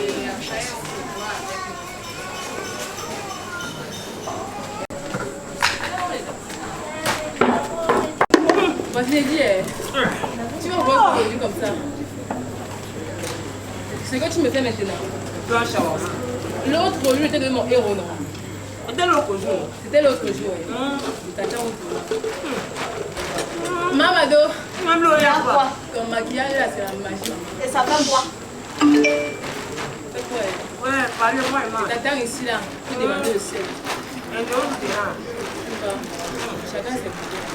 Et après, on se voit avec moi, je l'ai dit, tu vas voir aujourd'hui comme ça. C'est que tu me fais maintenant. L'autre jour, était de mon héros, non? C'était l'autre jour. C'était l'autre jour. Mamado, ton maquillage là, c'est la magie. Et ça fait quoi? C'est quoi? Ouais, parlez-moi, Emma. T'attends ici là, tu demandes le ciel. Un autre terrain. Chacun ses budgets.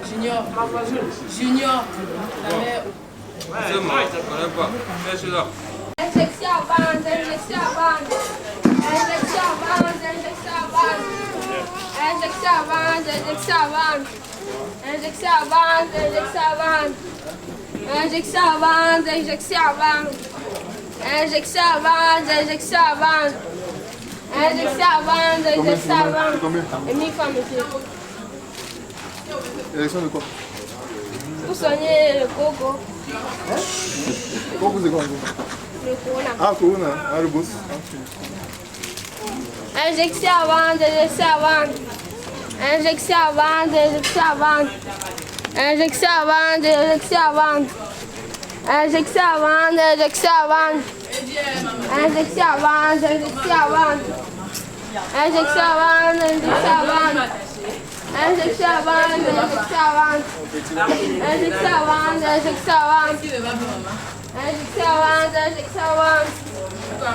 Junior. Ma voisine. Junior. La mère. C'est moi, je ne connais pas. Fais cela. Injection à bande, injection à bande. Injection à bande, injection à bande. Injection à bande, injection à bande. Injection à bande, injection à bande. Injection à bande, injection à bande. Injection à bande, injection à bande. Injection à bande, injection à bande. Et 1000 fois, monsieur. Élection de quoi? Pour soigner le coco. Coco, c'est quoi? Le corona. Ah, Corona. Ah, le boss. Injection à bande, injection à bande. Injection à bande, injection à bande. Injection à bande, injection à bande. Injection à bande, injection à bande. Injection à bande, injection à bande. Injection à bande, injection à bande. Injection à bande, injection à bande. Injection à bande, injection à bande. Injection à bande, injection à bande.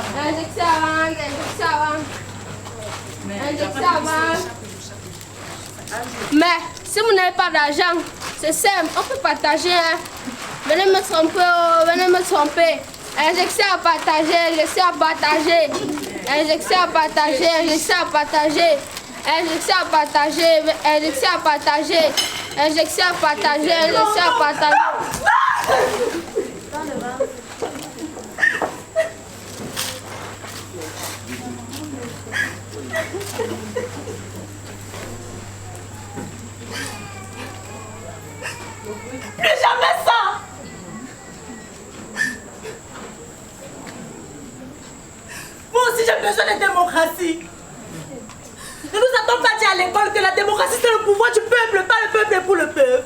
Injection à bande, injection à bande. Injection à bande. Mais si vous n'avez pas d'argent, c'est simple, on peut partager. Hein. Venez me tromper, oh, venez me tromper. Injection à partager, injection à partager. Injection à partager, injection à partager. Injection à partager, injection à partager. Injection à partager, injection à partager. Plus jamais ça! Moi aussi j'ai besoin de démocratie. Ne nous a-t-on pas dit à l'école que la démocratie c'est le pouvoir du peuple, pas le peuple pour le peuple?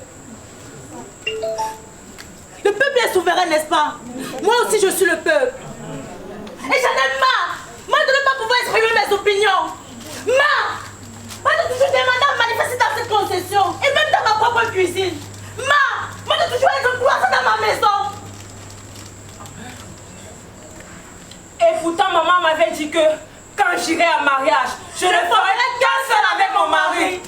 Le peuple est souverain, n'est-ce pas? Moi aussi je suis le peuple. Et j'en ai marre! Moi de ne pas pouvoir exprimer mes opinions. Marre! Moi de toujours demander à manifester dans cette concession et même dans ma propre cuisine. Marre! Moi de toujours être cloîtrée dans ma maison. Et pourtant maman m'avait dit que quand j'irai à mariage, je ne ferai qu'un seul avec mon mari.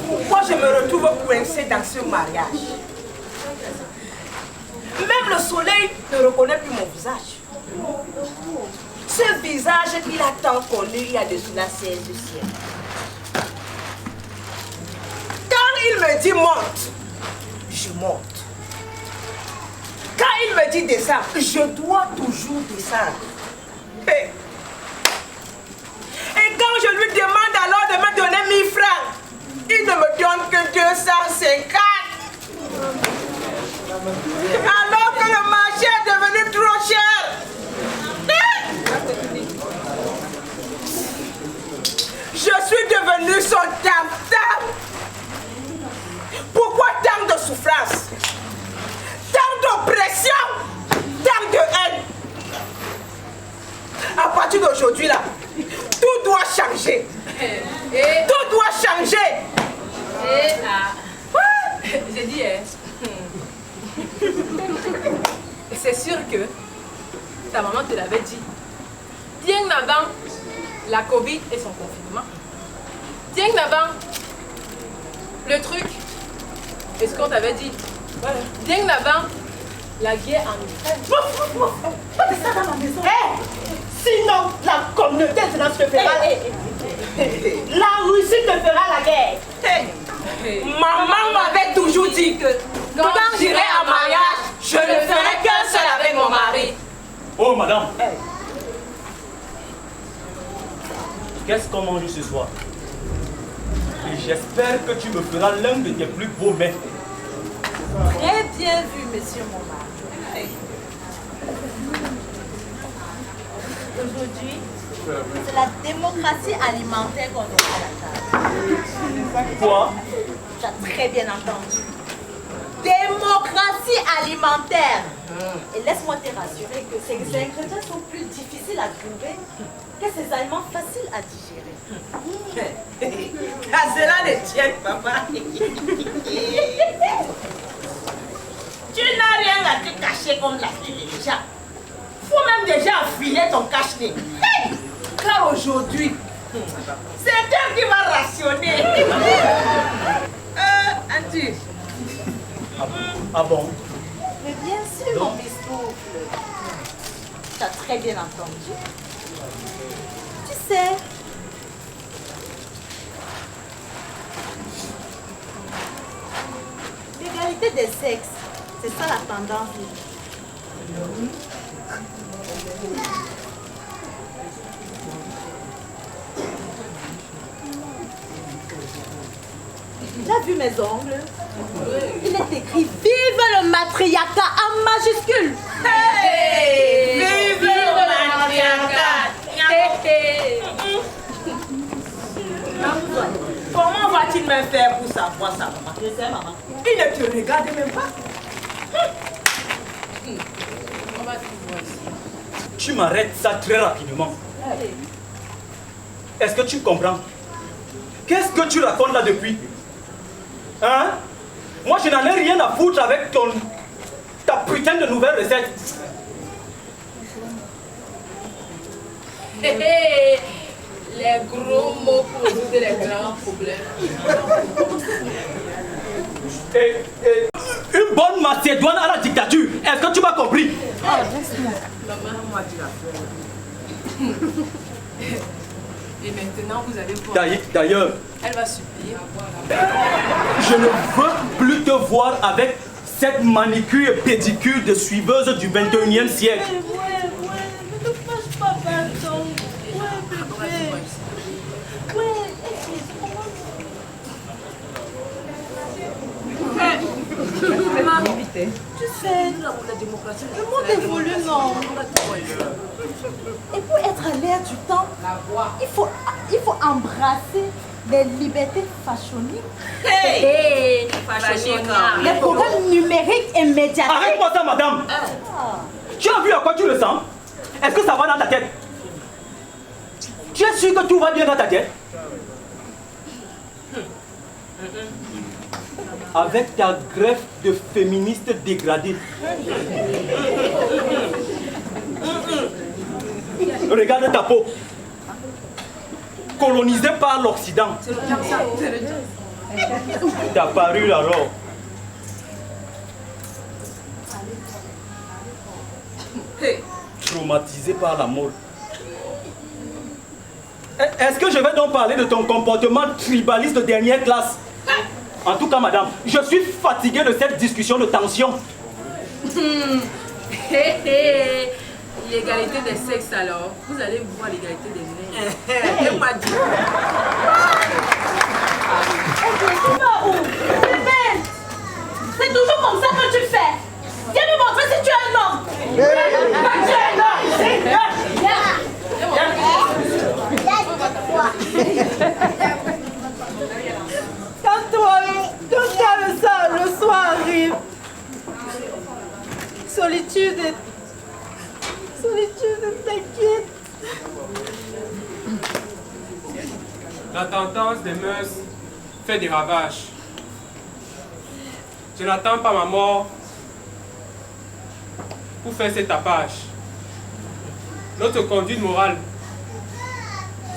Pourquoi je me retrouve coincée dans ce mariage? Même le soleil ne reconnaît plus mon visage. Ce visage qu'il a tant connu il y a de cela 16 siècles. Quand il me dit monte, je monte. Quand il me dit descends, je dois toujours descendre. Et quand je lui demande alors de me donner 1000 francs, il ne me donne que 250. Alors que le marché est devenu trop cher. Je suis devenu son tam-tam. Pourquoi tant de souffrance? Tant d'oppression, tant de haine. À partir d'aujourd'hui là, tout doit changer. Tout doit changer. J'ai dit, c'est sûr que ta maman te l'avait dit. Bien avant la Covid et son confinement. Bien avant le truc, est ce qu'on t'avait dit. Voilà. Bien avant la guerre en Ukraine. Pas de ça dans ma maison. Sinon, la communauté se fera. La Russie te fera la guerre. Maman m'avait toujours dit que quand j'irai en mariage, je ne ferai qu'un seul avec mon mari. Oh madame, qu'est-ce qu'on mange ce soir? Et j'espère que tu me feras l'un de tes plus beaux mets. Très bien vu, monsieur mon mari. Aujourd'hui, c'est la démocratie alimentaire qu'on aura à la table. Quoi? Tu as très bien entendu. Démocratie alimentaire. Et laisse-moi te rassurer que ces ingrédients sont plus difficiles à trouver que ces aliments faciles à digérer. À cela ne tienne, papa. Tu n'as rien à te cacher comme la déjà. Faut même déjà affiler ton cache-nez. Hey! Car aujourd'hui, c'est elle qui va rationner. Andy. Ah bon? Mais bien sûr, mon bistoufle. Tu as très bien entendu. Tu sais, l'égalité des sexes, c'est ça la tendance. Tu as vu mes ongles? Il est écrit vive le matriarcat en majuscule. Hey! Vive le matriarcat! Comment va-t-il me faire pour savoir ça, maman? Je sais, maman. Il ne te regarde même pas. Tu m'arrêtes ça très rapidement. Est-ce que tu comprends? Qu'est-ce que tu racontes là depuis? Hein? Moi je n'en ai rien à foutre avec ta putain de nouvelle recette. Les gros mots pour résoudre les grands problèmes. Une bonne Macédoine à la dictature. Est-ce que tu m'as compris? Maman, moi, tu l'as fait. Et maintenant, vous allez voir. D'ailleurs, Elle va supplier. je ne veux plus te voir avec cette manicure et pédicure de suiveuse du 21e siècle. Ne te fâche pas, pardon. Tu sais, La démocratie, le monde évolue, non? Et pour être à l'air du temps, il faut embrasser les libertés façonniques, Hey! les programmes numériques et médiatiques. Arrête-moi ça, madame. Tu as vu à quoi tu ressembles? Est-ce que ça va dans ta tête? Tu es sûr que tout va bien dans ta tête? Avec ta greffe de féministe dégradée. Regarde ta peau. Colonisée par l'Occident. Ta parure alors. Traumatisé par la mort. Est-ce que je vais donc parler de ton comportement tribaliste de dernière classe? En tout cas, madame, je suis fatigué de cette discussion de tension. L'égalité des sexes alors. Vous allez voir l'égalité des nez. Elle m'a dit. C'est toujours comme ça que tu fais. Viens me montrer si tu es un homme. Quand le soir arrive, solitude t'inquiète. La tendance des mœurs fait des ravages. Je n'attends pas ma mort pour faire cet tapage. Notre conduite morale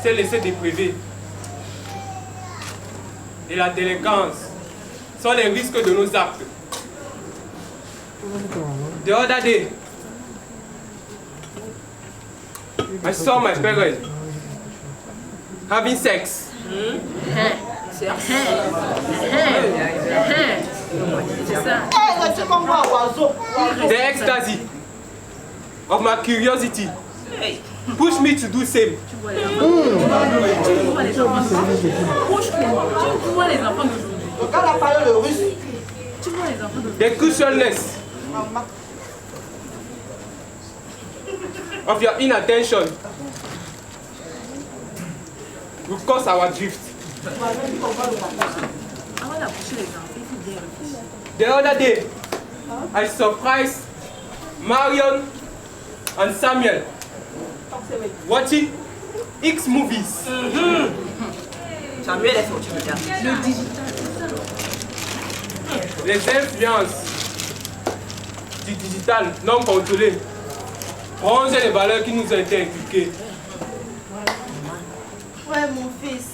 s'est laissée dépriver. Et la délinquance sont les risques de nos actes. The other day, I saw my parents having sex. C'est ça. The ecstasy of my curiosity push me to do same. Tu vois les enfants d'aujourd'hui. Quand elle a parlé le russe, The cushionness of your inattention will cause our drift. The other day, I surprised Marion and Samuel watching X movies. Samuel est sorti de là. Les influences du digital non contrôlé rongent les valeurs qui nous ont été inculquées. Ouais, mon fils.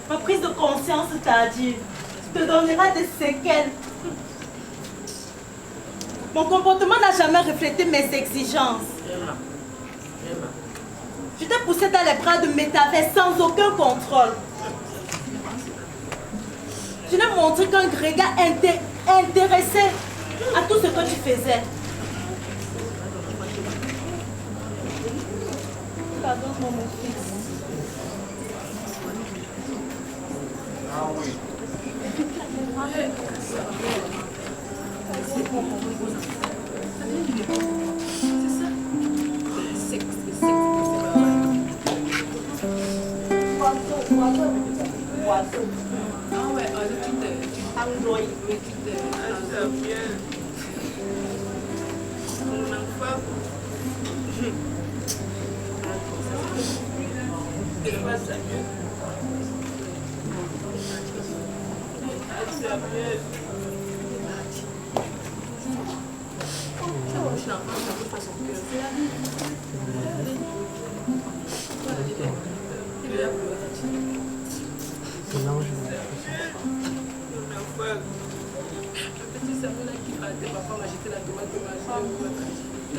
Ma prise de conscience tardive te donnera des séquelles. Mon comportement n'a jamais reflété mes exigences. Je t'ai poussé dans les bras de métavers sans aucun contrôle. Je n'ai montré qu'un regard intéressé à tout ce que tu faisais. Pardon, mon fils.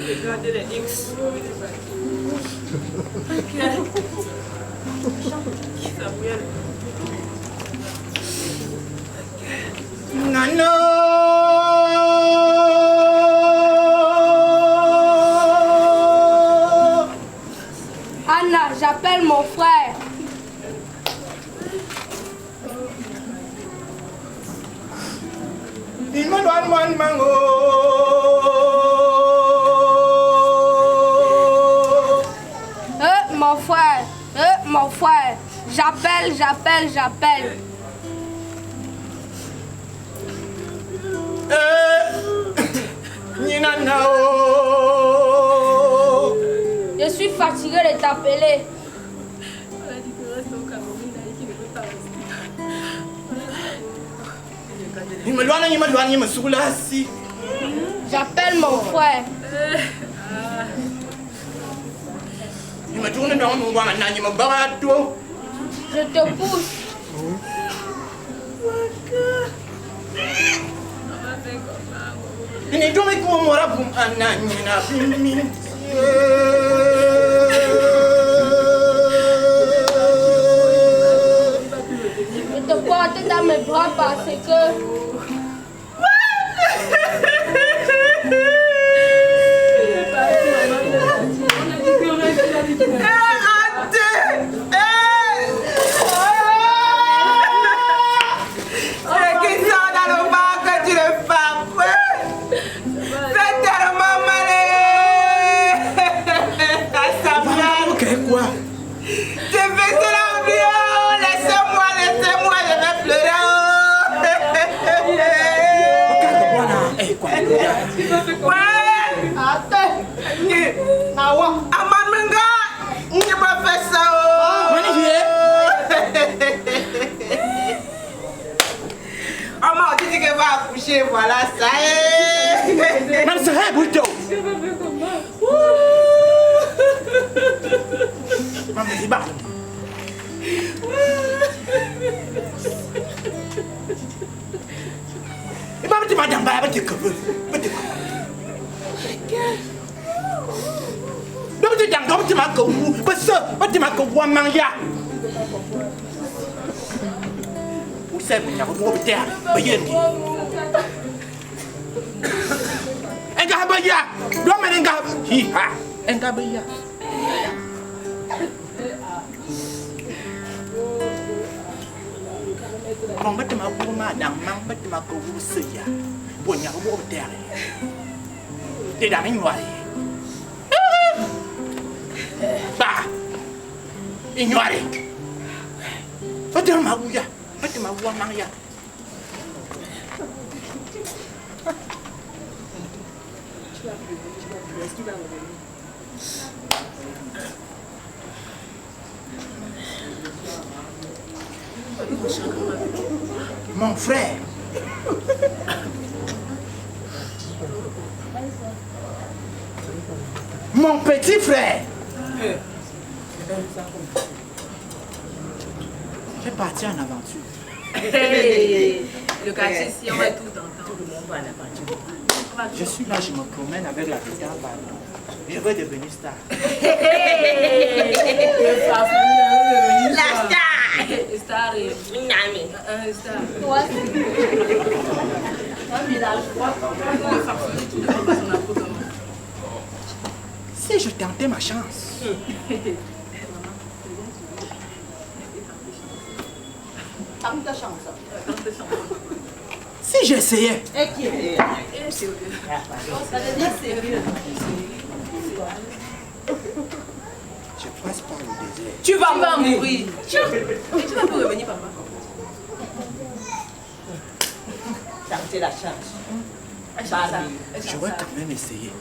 Regardez les X. Samuel. Nano. Anna, j'appelle mon frère. Mon frère, j'appelle. Je suis fatigué de t'appeler. J'appelle mon frère. Je te pousse. Je te porte dans mes bras parce que... Voilà, ça y est. Man, c'est vrai, Bouto. Maman, c'est bas. Et maman, tu vas dans bas, tu peux. Donc, tu t'en comme tu m'as connu. Parce que tu m'as connu, maman. Où c'est que tu as connu, terre? Enggak bayar, dua main enggak, hiha, enggak bayar. Mon bête m'a pour ma dame, mon bête m'a pour vous se ya. Bon, il y a un mot derrière. T'es dans une noire. Bah, ignoré. Bête m'a ouya, bête m'a ouya maria. Est-ce qu'il va revenir? Mon frère. Mon petit frère. J'ai parti en aventure. Hey, le quartier, si on va tout entendre. Je suis là, je me promène avec la guitare partout. Je veux devenir star. La star! Star et... Nami. Un star. Toi, Si je tentais ma chance. Tente ta chance. Si j'essayais. Et qui est? Ça devient sérieux. Je passe par le désert. Tu vas mourir. Tu vas plus revenir, papa. Tenter la chance. Je vais quand même essayer.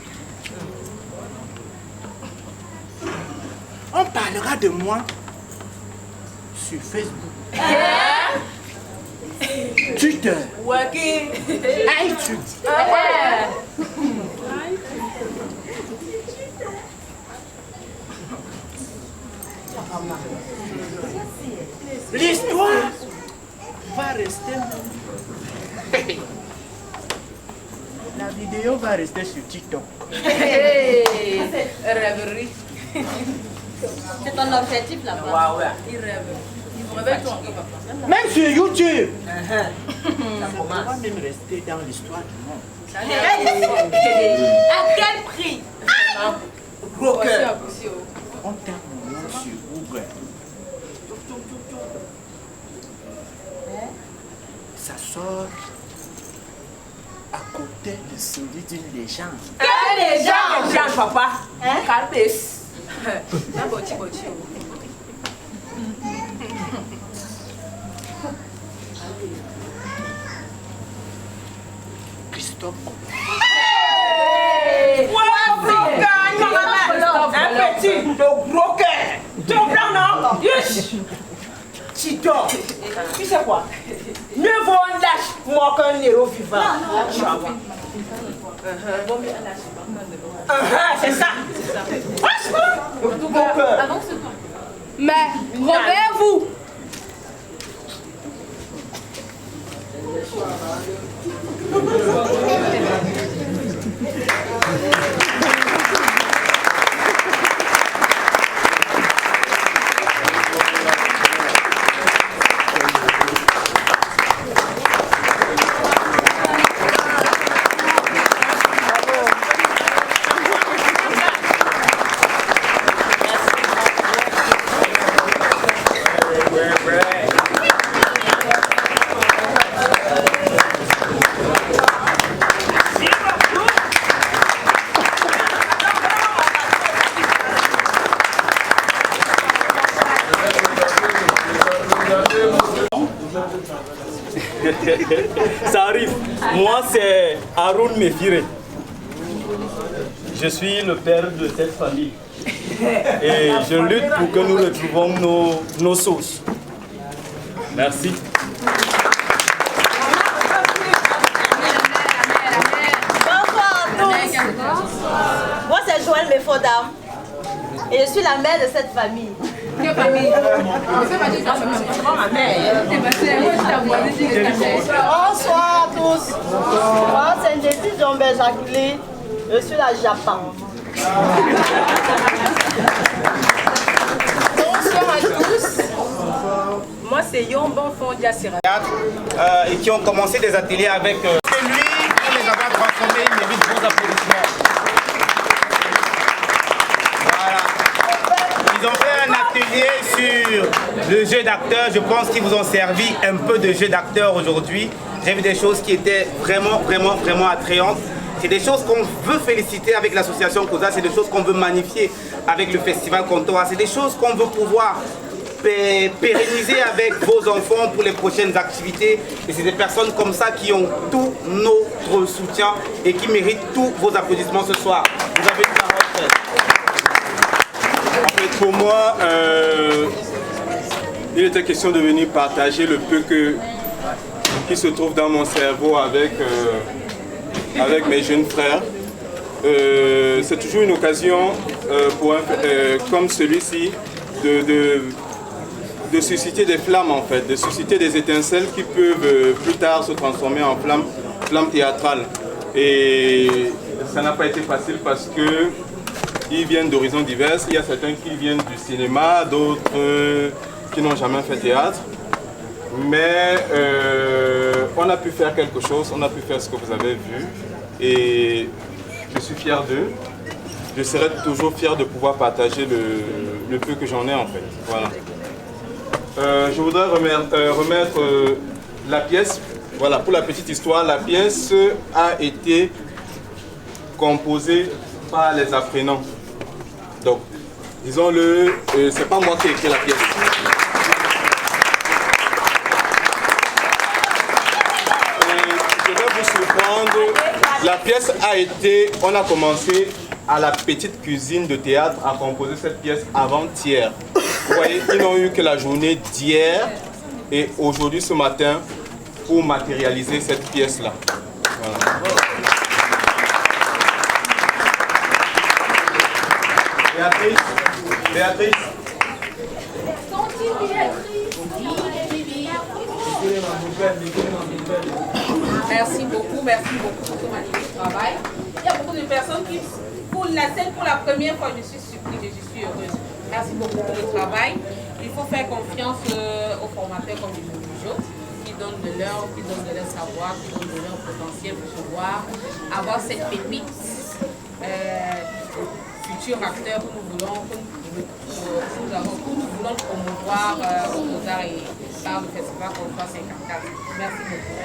On parlera de moi sur Facebook, Twitter, Working. iTunes. L'histoire va rester. La vidéo va rester sur TikTok. Rêverie. C'est ton objectif là-bas. Waouh. Il rêve. Réveille-toi encore, papa. Même sur YouTube. Ça On commence. va même rester dans l'histoire du monde. À quel prix? Gros cœur. On tape mon nom sur Google. Ça sort à côté de celui d'une légende. Quelle légende? Jean, papa. Calpes. La boti. Christophe Colomb. Un petit, de gros cœur. Tu es blanc, non? Yes. Tito. Tu sais quoi? Mieux vaut un lâche moi qu'un héros vivant. Tu vas voir. C'est ça. Franchement, de tout mon cœur. mais réveillez-vous. Ça arrive. Moi, c'est Haroun Mefire. Je suis le père de cette famille. Et je lutte pour que nous retrouvons nos sources. Merci. Bonsoir à tous. Moi, c'est Joël Mefodam. Et je suis la mère de cette famille. Quelle famille? Bonsoir à tous. Moi, c'est Ndesi Djombe Jacqueline. Je suis la Japon. Bonsoir à tous. Moi, c'est Yombon Fondia Sera. Et qui ont commencé des ateliers avec C'est lui qui les a transformés, il mérite bons applaudissements. Voilà. Ils ont fait un atelier sur le jeu d'acteur. Je pense qu'ils vous ont servi un peu de jeu d'acteur aujourd'hui. J'ai vu des choses qui étaient vraiment attrayantes. C'est des choses qu'on veut féliciter avec l'association COSA, c'est des choses qu'on veut magnifier avec le festival Contour. C'est des choses qu'on veut pouvoir pérenniser avec vos enfants pour les prochaines activités. Et c'est des personnes comme ça qui ont tout notre soutien et qui méritent tous vos applaudissements ce soir. Vous avez une parole, frère. En fait, pour moi, il était question de venir partager le peu qui se trouve dans mon cerveau avec mes jeunes frères. C'est toujours une occasion pour comme celui-ci de susciter des flammes en fait, de susciter des étincelles qui peuvent plus tard se transformer en flammes théâtrales. Et ça n'a pas été facile parce que ils viennent d'horizons divers. Il y a certains qui viennent du cinéma, d'autres qui n'ont jamais fait théâtre. Mais on a pu faire quelque chose, on a pu faire ce que vous avez vu. Et je suis fier d'eux. Je serai toujours fier de pouvoir partager le peu que j'en ai en fait. Voilà. Je voudrais remettre la pièce. Voilà, pour la petite histoire, la pièce a été composée par les apprenants. Donc, disons-le, c'est pas moi qui ai écrit la pièce. Et je vais vous surprendre. La pièce a été, on a commencé à la petite cuisine de théâtre à composer cette pièce avant-hier. Vous voyez, ils n'ont eu que la journée d'hier et aujourd'hui, ce matin, pour matérialiser cette pièce-là. Voilà. Béatrice. Merci beaucoup pour ce magnifique travail. Il y a beaucoup de personnes qui, pour la première fois, je suis surprise, je suis heureuse. Merci beaucoup pour le travail. Il faut faire confiance aux formateurs comme Joe, qui donnent de leur savoir, qui donnent de leur potentiel pour pouvoir avoir cette pépite. Futur acteur que nous voulons promouvoir au COSA et par le festival Contour 54. Merci beaucoup.